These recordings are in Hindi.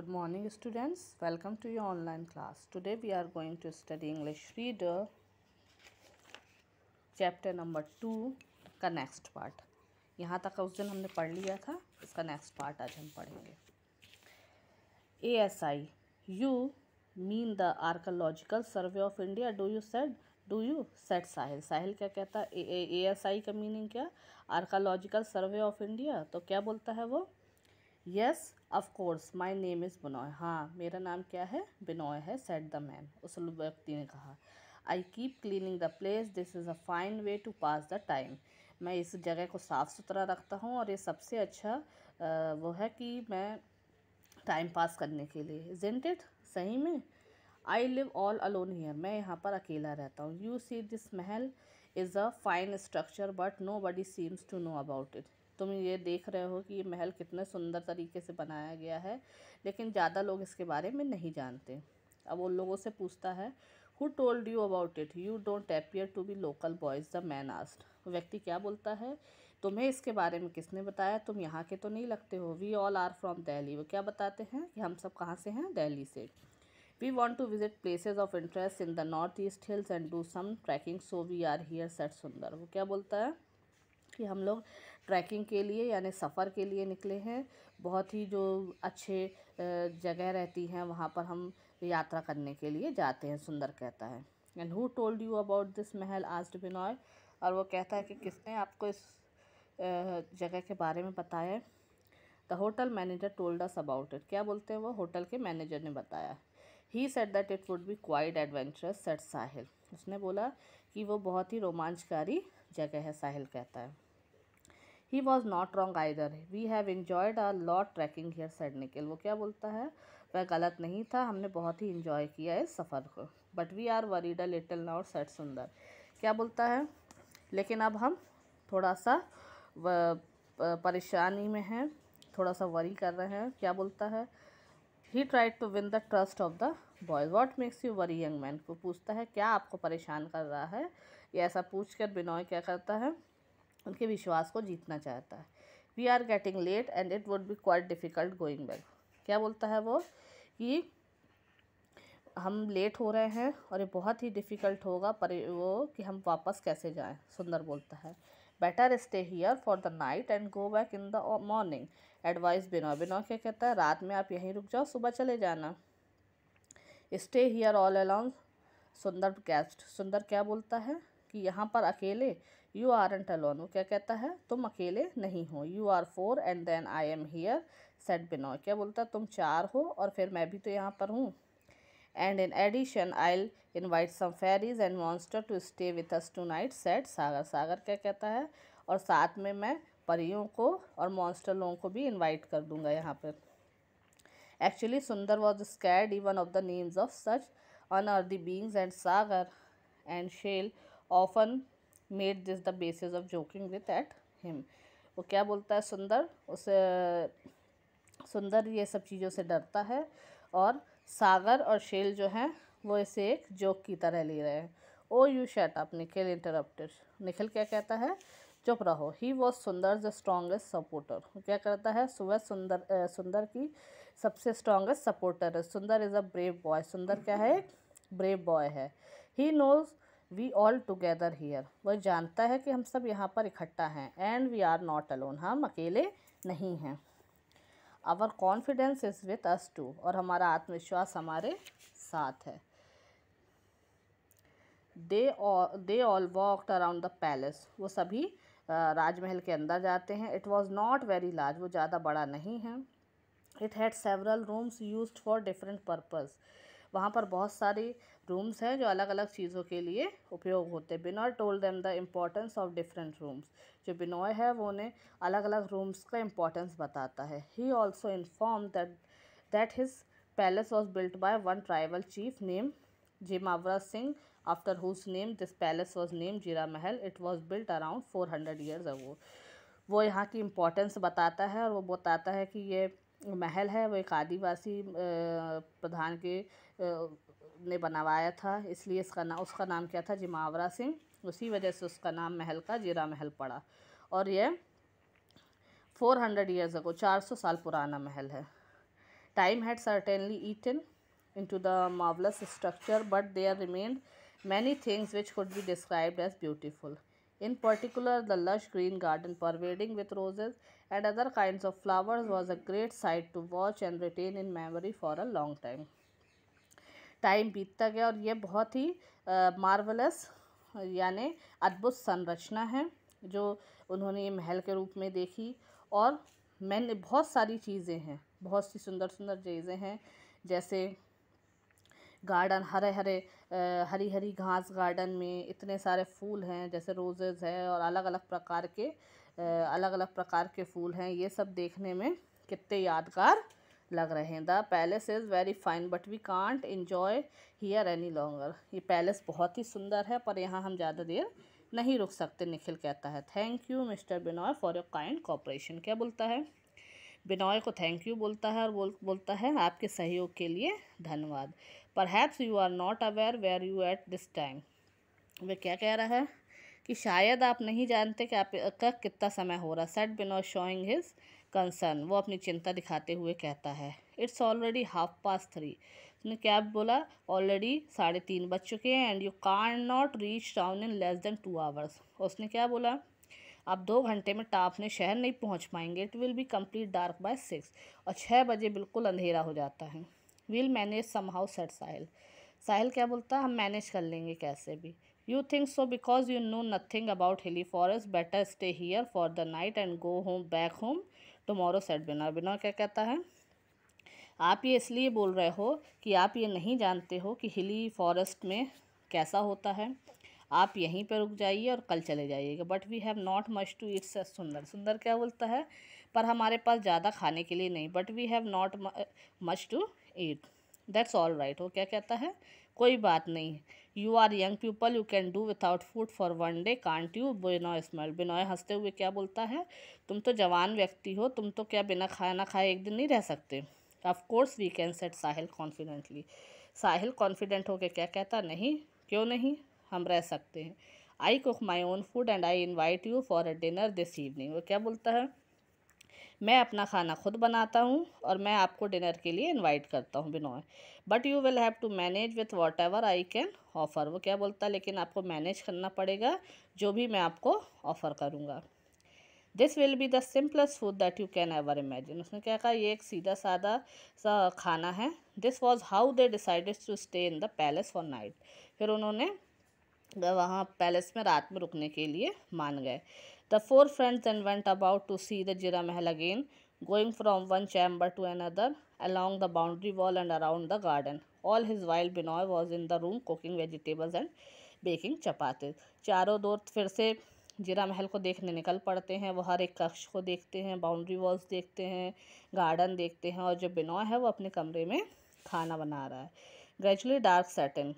Good morning students, welcome to your online class. Today we are going to study English Reader chapter number 2 का नेक्स्ट पार्ट. यहाँ तक का उस दिन हमने पढ़ लिया था, इसका नेक्स्ट पार्ट आज हम पढ़ेंगे. ASI, you mean the Archaeological Survey of India? Do you said साहिल. साहिल क्या कहता है? ASI का मीनिंग क्या? आर्कालॉजिकल सर्वे ऑफ इंडिया. तो क्या बोलता है वो? Yes of course my name is Binoy. हाँ, मेरा नाम क्या है? बिनॉय है. सेड द मैन, उस व्यक्ति ने कहा. I keep cleaning the place, this is a fine way to pass the time. मैं इस जगह को साफ़ सुथरा रखता हूँ और ये सबसे अच्छा वो है कि मैं टाइम पास करने के लिए. Isn't it? सही में. I live all alone here, मैं यहाँ पर अकेला रहता हूँ. You see this mahal is a fine structure but nobody seems to know about it. तुम ये देख रहे हो कि ये महल कितने सुंदर तरीके से बनाया गया है, लेकिन ज़्यादा लोग इसके बारे में नहीं जानते. अब उन लोगों से पूछता है, who told you about it? You don't appear to be local boys, the man asked. व्यक्ति क्या बोलता है, तुम्हें इसके बारे में किसने बताया? तुम यहाँ के तो नहीं लगते हो. We all are from Delhi. वो क्या बताते हैं कि हम सब कहाँ से हैं? दिल्ली से. We want to visit places of interest in the north east hills and do some trekking, so we are here, said Sundar. वो क्या बोलता है कि हम लोग ट्रैकिंग के लिए यानी सफ़र के लिए निकले हैं. बहुत ही जो अच्छे जगह रहती हैं वहाँ पर हम यात्रा करने के लिए जाते हैं, सुंदर कहता है. And who told you about this Mahal? Asked Binoy. और वो कहता है कि किसने आपको इस जगह के बारे में बताया? The hotel manager told us about it. क्या बोलते हैं वो? होटल के मैनेजर ने बताया. He said that it would be quite adventurous, said Sahil. उसने बोला कि वो बहुत ही रोमांचकारी जगह है, साहिल कहता है. He was not wrong either. We have enjoyed a lot trekking here, said Nikhil. वो क्या बोलता है? वह गलत नहीं था, हमने बहुत ही इंजॉय किया इस सफ़र को. But we are worried a little now, said सुंदर. क्या बोलता है? लेकिन अब हम थोड़ा सा परेशानी में हैं, थोड़ा सा वरी कर रहे हैं. क्या बोलता है? He tried to win the trust of the boys. What makes you worry, young man? को पूछता है क्या आपको परेशान कर रहा है. ये ऐसा पूछ कर बिनॉय क्या करता है? उनके विश्वास को जीतना चाहता है. We are getting late and it would be quite difficult going back. क्या बोलता है वो? कि हम लेट हो रहे हैं और ये बहुत ही डिफ़िकल्ट होगा पर वो कि हम वापस कैसे जाएं. सुंदर बोलता है. Better stay here for the night and go back in the morning, advice Binoy. Binoy क्या कहता है? रात में आप यहीं रुक जाओ, सुबह चले जाना. Stay here all alone, Sundar guest. Sundar क्या बोलता है कि यहाँ पर अकेले. You aren't alone. वो क्या कहता है? तुम अकेले नहीं हो. You are 4 and then I am here, said Binoy. क्या बोलता है? तुम 4 हो और फिर मैं भी तो यहाँ पर हूँ. And in addition I invite some fairies and monster to stay with us tonight, said Sagar. Sagar क्या कहता है? और साथ में मैं परियों को और मॉन्स्टर लोगों को भी इन्वाइट कर दूँगा यहाँ पर. एक्चुअली सुंदर was scared even of the names of such unearthly beings and Sagar and Shale often made this the basis of joking with at him. वो क्या बोलता है? सुंदर सुंदर ये सब चीज़ों से डरता है और सागर और शेल जो हैं वो इसे एक जोक की तरह ले रहे हैं. Oh you shut up, Nikhil interrupted. Nikhil क्या कहता है? चुप रहो. He was Sundar the strongest supporter. क्या करता है? सुबह सुंदर की सबसे स्ट्रॉन्गेस्ट सपोर्टर है. सुंदर इज़ अ ब्रेव बॉय. सुंदर क्या है? ब्रेव बॉय है. He knows we all together here. वह जानता है कि हम सब यहाँ पर इकट्ठा हैं. And we are not alone, हम अकेले नहीं हैं. Our confidence is with us too, और हमारा आत्मविश्वास हमारे साथ है. They all walked around the palace. वो सभी राजमहल के अंदर जाते हैं. It was not very large. वो ज़्यादा बड़ा नहीं है. It had several rooms used for different purpose. वहाँ पर बहुत सारी रूम्स हैं जो अलग अलग चीज़ों के लिए उपयोग होते हैं. Binoy told them the importance of different rooms. जो बिनॉय है वो उन्हें अलग अलग रूम्स का इम्पोर्टेंस बताता है. He also inform that his palace was built by one tribal chief name Jimawara Singh, after whose name this palace was name Jeera Mahal. It was built around 400 years ago. वो यहाँ की इम्पोर्टेंस बताता है और वो बताता है कि ये महल है वो एक आदिवासी प्रधान के ने बनवाया था, इसलिए उसका नाम क्या था? जिमावरा सिंह. उसी वजह से उसका नाम महल का जीरा महल पड़ा. और यह 400 ईयर्स अगो 400 साल पुराना महल है. Time had certainly eaten into the marvelous structure, but there remained many things which could be described as beautiful. In particular, the lush green garden pervading with roses and other kinds of flowers was a great sight to watch and retain in memory for a long time. Time बीतता गया और ये बहुत ही मार्वलस यानी अद्भुत संरचना है जो उन्होंने ये महल के रूप में देखी। और मैंने बहुत सारी चीज़ें हैं, बहुत सी सुंदर सुंदर चीज़ें हैं, जैसे गार्डन हरे हरे हरी हरी घास, गार्डन में इतने सारे फूल हैं, जैसे रोजेज़ है और अलग अलग प्रकार के फूल हैं। ये सब देखने में कितने यादगार लग रहे हैं। The palace is very fine but we can't enjoy here any longer. ये पैलेस बहुत ही सुंदर है पर यहाँ हम ज़्यादा देर नहीं रुक सकते, निखिल कहता है। Thank you mister Binoy for your kind cooperation. क्या बोलता है? बिनॉय को थैंक यू बोलता है और बोलता है आपके सहयोग के लिए धन्यवाद। Perhaps you are not aware where you at this time. वह क्या कह रहा है कि शायद आप नहीं जानते कि आपका कितना समय हो रहा। Set Binoy showing his concern. वो अपनी चिंता दिखाते हुए कहता है इट्स ऑलरेडी 3:30। उसने क्या बोला? ऑलरेडी 3:30 बज चुके हैं। And you can not reach town in less than 2 hours. उसने क्या बोला? आप 2 घंटे में अपने शहर नहीं पहुंच पाएंगे। It will be complete dark by 6। और 6 बजे बिल्कुल अंधेरा हो जाता है। Will manage somehow said Sahil. Sahil क्या बोलता है? हम मैनेज कर लेंगे कैसे भी। You think so because you know nothing about hilly forest. Better stay here for the night and go home back home tomorrow said Binoy. Binoy क्या कहता है? आप ये इसलिए बोल रहे हो कि आप ये नहीं जानते हो कि हिली फॉरेस्ट में कैसा होता है। आप यहीं पर रुक जाइए और कल चले जाइएगा। But we have not much to eat said Sundar. सुंदर क्या बोलता है? पर हमारे पास ज़्यादा खाने के लिए नहीं। But we have not much to eat. That's all right. वो क्या कहता है? कोई बात नहीं। You are young people, you can do without food for 1 day can't you. Binoy smile. Binoy हंसते हुए क्या बोलता है? तुम तो जवान व्यक्ति हो, तुम तो क्या बिना खाना खाए एक दिन नहीं रह सकते। Of course we can, said Sahil confidently. Sahil confident होकर क्या कहता? नहीं, क्यों नहीं, हम रह सकते हैं। I cook my own food and I invite you for a dinner this evening. वो क्या बोलता है? मैं अपना खाना खुद बनाता हूँ और मैं आपको डिनर के लिए इनवाइट करता हूँ Binoy. But you will have to manage with whatever I can offer. वो क्या बोलता है? लेकिन आपको मैनेज करना पड़ेगा जो भी मैं आपको ऑफ़र करूँगा। This will be the simplest food that you can ever imagine. उसने क्या कहा? ये एक सीधा सादा सा खाना है। This was how they decided to stay in the palace for night. फिर उन्होंने वहाँ पैलेस में रात में रुकने के लिए मान गए। The 4 friends then went about to see the Jira Mahal again, going from one chamber to another, along the boundary wall and around the garden. All his while Binoy was in the room cooking vegetables and baking chapatis. चारों दोस्त फिर से जीरा महल को देखने निकल पड़ते हैं। वो हर एक कक्ष को देखते हैं, बाउंड्री वॉल्स देखते हैं, गार्डन देखते हैं, और जो बिनॉय है वो अपने कमरे में खाना बना रहा है। Gradually dark set in.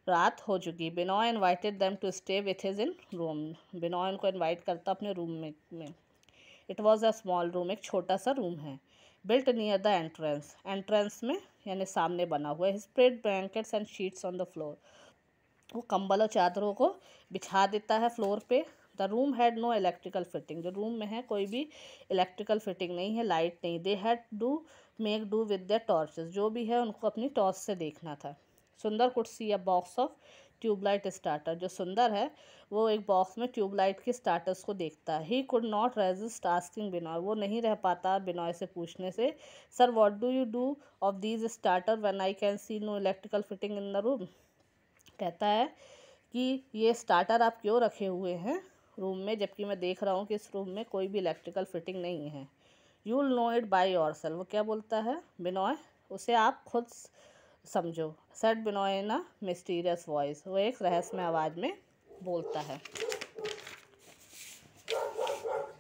रात हो चुकी। Binoy invited them to stay with his in room. Binoy उनको इन्वाइट करता अपने रूम में। It was a small room. एक छोटा सा रूम है। Built near the entrance. Entrance में यानी सामने बना हुआ है। Spread blankets and sheets on the floor. वो कंबल और चादरों को बिछा देता है फ्लोर पे। The room had no electrical fitting. जो रूम में है कोई भी इलेक्ट्रिकल फिटिंग नहीं है, लाइट नहीं। They had do make do with their torches. जो भी है उनको अपनी टॉर्च से देखना था। Sundar could see a box of tubelight starter. जो सुंदर है वो एक बॉक्स में ट्यूबलाइट के स्टार्टर्स को देखता है। He could not resist asking Binoy. वो नहीं रह पाता बिनॉय से पूछने से, sir what do you do of these starter when I can see no electrical fitting in the room. कहता है कि ये स्टार्टर आप क्यों रखे हुए हैं रूम में, जबकि मैं देख रहा हूँ कि इस रूम में कोई भी इलेक्ट्रिकल फिटिंग नहीं है। You will know it by yourself. वो क्या बोलता है? बिनॉय, उसे आप खुद समझो। Said Binoy in a mysterious voice. वो एक रहस्यमय आवाज़ में बोलता है।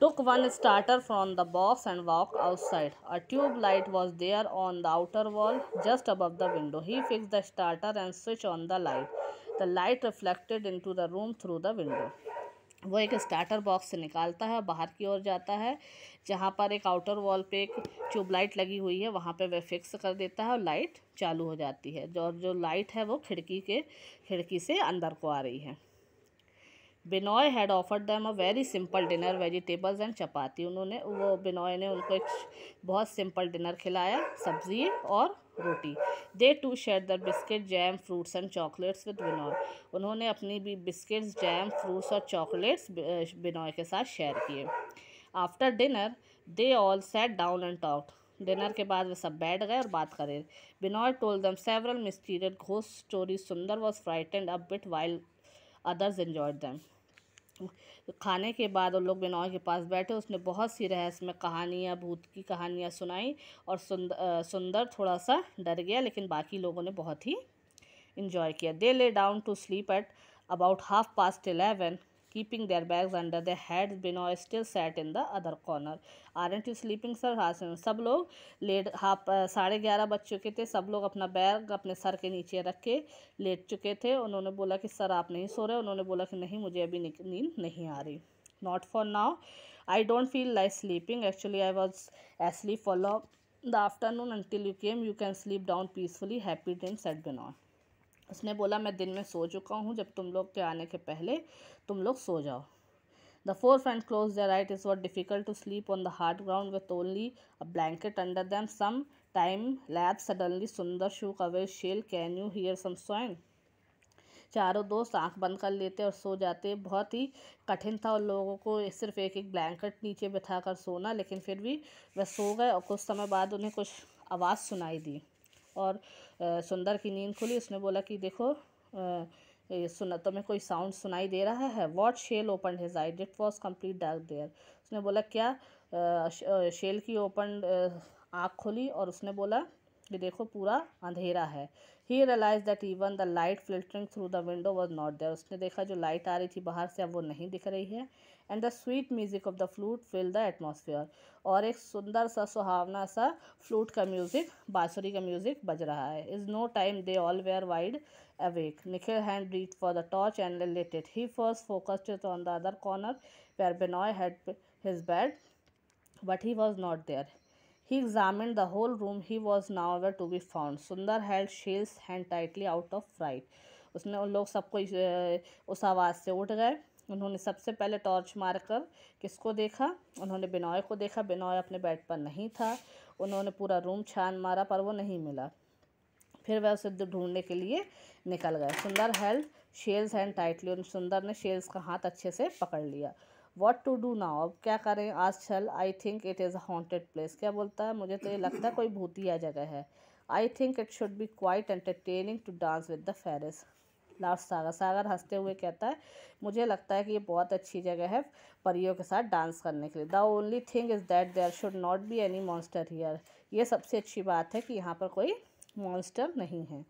Took one starter from the box and walked outside. A tube light was there on the outer wall just above the window. He fixed the starter and switched on the light. The light reflected into the room through the window. वो एक स्टार्टर बॉक्स से निकालता है, बाहर की ओर जाता है, जहाँ पर एक आउटर वॉल पे एक ट्यूबलाइट लगी हुई है वहाँ पे वह फिक्स कर देता है और लाइट चालू हो जाती है। जो लाइट है वो खिड़की से अंदर को आ रही है। Binoy had offered them a very simple dinner, vegetables and chapati. Binoy ने उनको एक बहुत सिंपल डिनर खिलाया, सब्जी और रोटी। They too share the biscuit, jam, fruits and chocolates with Binoy. उन्होंने अपनी भी बिस्किट्स, जैम, फ्रूट्स और चॉकलेट्स बिनॉय के साथ शेयर किए। After dinner they all sat down and talked. Dinner के बाद वे सब बैठ गए और बात करे। Binoy told them several mysterious ghost story. Sundar was frightened a bit while others enjoyed them. खाने के बाद उन लोग बिनॉय के पास बैठे, उसने बहुत सी रहस्यमय कहानियाँ, भूत की कहानियाँ सुनाई और सुंदर थोड़ा सा डर गया, लेकिन बाकी लोगों ने बहुत ही इंजॉय किया। They lay down to sleep at about 11:30, keeping their bags under their heads. Binoy still sat in the other corner. Aren't you sleeping sir? हाँ सर। सब लोग 11:30 बज चुके थे, सब लोग अपना बैग अपने सर के नीचे रख के लेट चुके थे। उन्होंने बोला कि सर आप नहीं सो रहे? उन्होंने बोला कि नहीं, मुझे अभी नींद नहीं आ रही। Not for now, I don't feel like sleeping, actually I was asleep for the afternoon until you came, you can sleep down peacefully, happy dreams at Binoy. उसने बोला मैं दिन में सो चुका हूँ, जब तुम लोग के आने के पहले तुम लोग सो जाओ। The four friends close their eyes. It was difficult to sleep on the hard ground with only a blanket under them. Some time lapse suddenly Sundar shook away shell, can you hear some sound? चारों दोस्त आंख बंद कर लेते और सो जाते। बहुत ही कठिन था उन लोगों को सिर्फ एक एक ब्लैंकेट नीचे बिठा कर सोना, लेकिन फिर भी वह सो गए और कुछ समय बाद उन्हें कुछ आवाज़ सुनाई दी और सुंदर की नींद खुली। उसने बोला कि देखो सुना, तुम्हें कोई साउंड सुनाई दे रहा है? What? Sahil open his eye, it was complete dark there. उसने बोला क्या? शेल की ओपन आँख खुली और उसने बोला कि देखो पूरा अंधेरा है। He realize that even the light filtering through the window was not there. उसने देखा जो लाइट आ रही थी बाहर से अब वो नहीं दिख रही है। And the sweet music of the flute fill the atmosphere. और एक सुंदर सा सुहावना सा फ्लूट का म्यूजिक, बांसुरी का म्यूजिक बज रहा है। Is no time they all were wide awake. Nikhil hand reached for the torch and lit it. He first focused it on the other corner where Benoy had his bed, but he was not there. He examined the whole room. He was nowhere to be found. Sundar held Shell's hand tightly out of fright. उसने उन लोग सबको उस आवाज़ से उठ गए। उन्होंने सबसे पहले टॉर्च मारकर किसको देखा? उन्होंने बिनॉय को देखा। बिनॉय अपने बेड पर नहीं था। उन्होंने पूरा रूम छान मारा पर वो नहीं मिला। फिर वह उसे ढूंढने के लिए निकल गए। सुंदर हेल्ड शेल्स हैंड टाइटली। और सुंदर ने शेल्स का हाथ अच्छे से पकड़ लिया। What to do now? अब क्या करें? आज चल, I think it is a haunted place. क्या बोलता है? मुझे तो ये लगता है कोई भूतिया जगह है। I think it should be quite entertaining to dance with the fairies. Laughed Sagar. Sagar हंसते हुए कहता है मुझे लगता है कि ये बहुत अच्छी जगह है परियों के साथ डांस करने के लिए। The only thing is that there should not be any monster here. ये सबसे अच्छी बात है कि यहाँ पर कोई मॉन्स्टर नहीं है।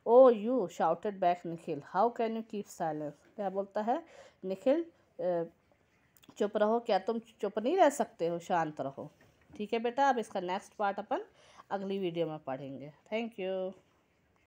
Oh you shouted back Nikhil, how can you keep silence? क्या बोलता है निखिल, चुप रहो, क्या तुम चुप नहीं रह सकते हो? शांत रहो। ठीक है बेटा, अब इसका नेक्स्ट पार्ट अपन अगली वीडियो में पढ़ेंगे। Thank you.